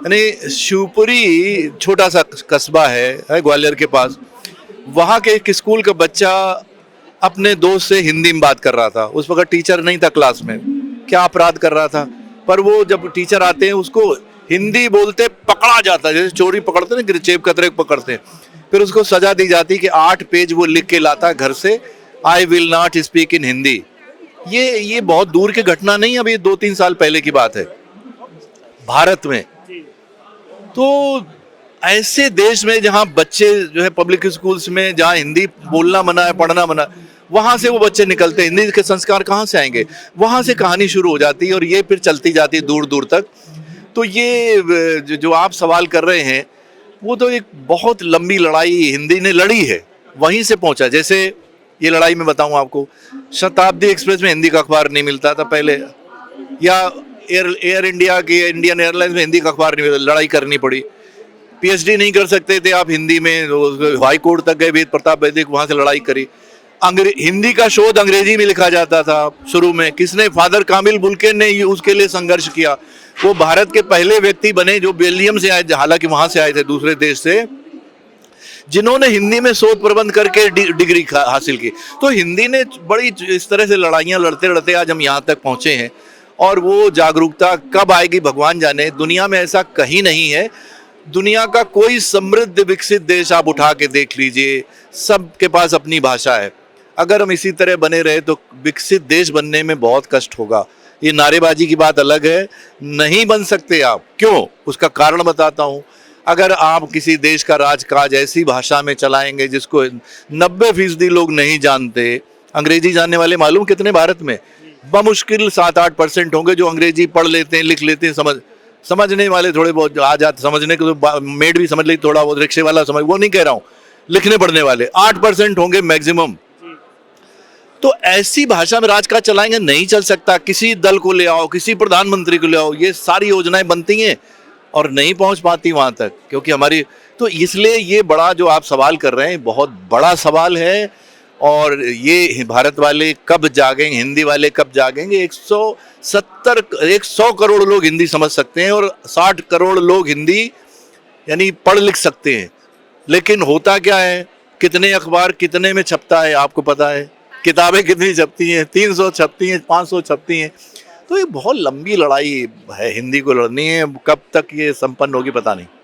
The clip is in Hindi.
यानी शिवपुरी छोटा सा कस्बा है ग्वालियर के पास। वहाँ के एक स्कूल का बच्चा अपने दोस्त से हिंदी में बात कर रहा था। उस वक्त टीचर नहीं था क्लास में, क्या अपराध कर रहा था, पर वो जब टीचर आते हैं उसको हिंदी बोलते पकड़ा जाता है, जैसे चोरी पकड़ते ना, जेब कतरे पकड़ते हैं। फिर उसको सजा दी जाती कि 8 पेज वो लिख के लाता घर से, I will not speak in Hindi. ये बहुत दूर की घटना नहीं, अभी 2-3 साल पहले की बात है भारत में। तो ऐसे देश में जहाँ बच्चे जो है पब्लिक स्कूल्स में, जहाँ हिंदी बोलना मना है, पढ़ना मना, वहां से वो बच्चे निकलते हैं, हिंदी के संस्कार कहाँ से आएंगे? वहां से कहानी शुरू हो जाती है और ये फिर चलती जाती है दूर दूर तक। तो ये जो आप सवाल कर रहे हैं, वो तो एक बहुत लंबी लड़ाई हिंदी ने लड़ी है, वहीं से पहुंचा। जैसे ये लड़ाई मैं बताऊं आपको, शताब्दी एक्सप्रेस में हिंदी का अखबार नहीं मिलता था पहले, या एयर इंडिया की, इंडियन एयरलाइंस में हिंदी का अखबार नहीं मिलता, लड़ाई करनी पड़ी। पीएचडी नहीं कर सकते थे आप हिंदी में, हाई कोर्ट तक गए, वेद प्रताप वैदिक, वहां से लड़ाई करी। हिंदी का शोध अंग्रेजी में लिखा जाता था शुरू में, किसने? फादर कामिल बुल्केन ने उसके लिए संघर्ष किया। वो भारत के पहले व्यक्ति बने जो बेल्जियम से आए, हालांकि वहां से आए थे दूसरे देश से, जिन्होंने हिंदी में शोध प्रबंध करके डिग्री हासिल की। तो हिंदी ने बड़ी इस तरह से लड़ाइयां लड़ते लड़ते आज हम यहाँ तक पहुंचे हैं। और वो जागरूकता कब आएगी भगवान जाने। दुनिया में ऐसा कहीं नहीं है, दुनिया का कोई समृद्ध विकसित देश आप उठा के देख लीजिए, सबके पास अपनी भाषा है। अगर हम इसी तरह बने रहे तो विकसित देश बनने में बहुत कष्ट होगा। ये नारेबाजी की बात अलग है, नहीं बन सकते आप। क्यों? उसका कारण बताता हूँ। अगर आप किसी देश का राजकाज ऐसी भाषा में चलाएंगे जिसको 90% लोग नहीं जानते, अंग्रेजी जानने वाले मालूम कितने भारत में? बमुश्किल 7-8% होंगे जो अंग्रेजी पढ़ लेते हैं, लिख लेते हैं, समझने वाले थोड़े बहुत आ जाते, समझने को तो मेड भी समझ ली, थोड़ा बहुत रिक्शे वाला समझ, वो नहीं कह रहा हूँ, लिखने पढ़ने वाले 8% होंगे मैक्सिमम। तो ऐसी भाषा में राजकाज चलाएंगे, नहीं चल सकता। किसी दल को ले आओ, किसी प्रधानमंत्री को ले आओ, ये सारी योजनाएं बनती हैं और नहीं पहुंच पाती वहां तक, क्योंकि हमारी, तो इसलिए ये बड़ा जो आप सवाल कर रहे हैं बहुत बड़ा सवाल है। और ये भारत वाले कब जागेंगे, हिंदी वाले कब जागेंगे? 100 करोड़ लोग हिंदी समझ सकते हैं और 60 करोड़ लोग हिंदी यानी पढ़ लिख सकते हैं। लेकिन होता क्या है, कितने अखबार कितने में छपता है आपको पता है? किताबें कितनी छपती हैं? 300 छपती हैं, 500 छपती हैं। तो ये बहुत लंबी लड़ाई है, हिंदी को लड़नी है। कब तक ये संपन्न होगी पता नहीं।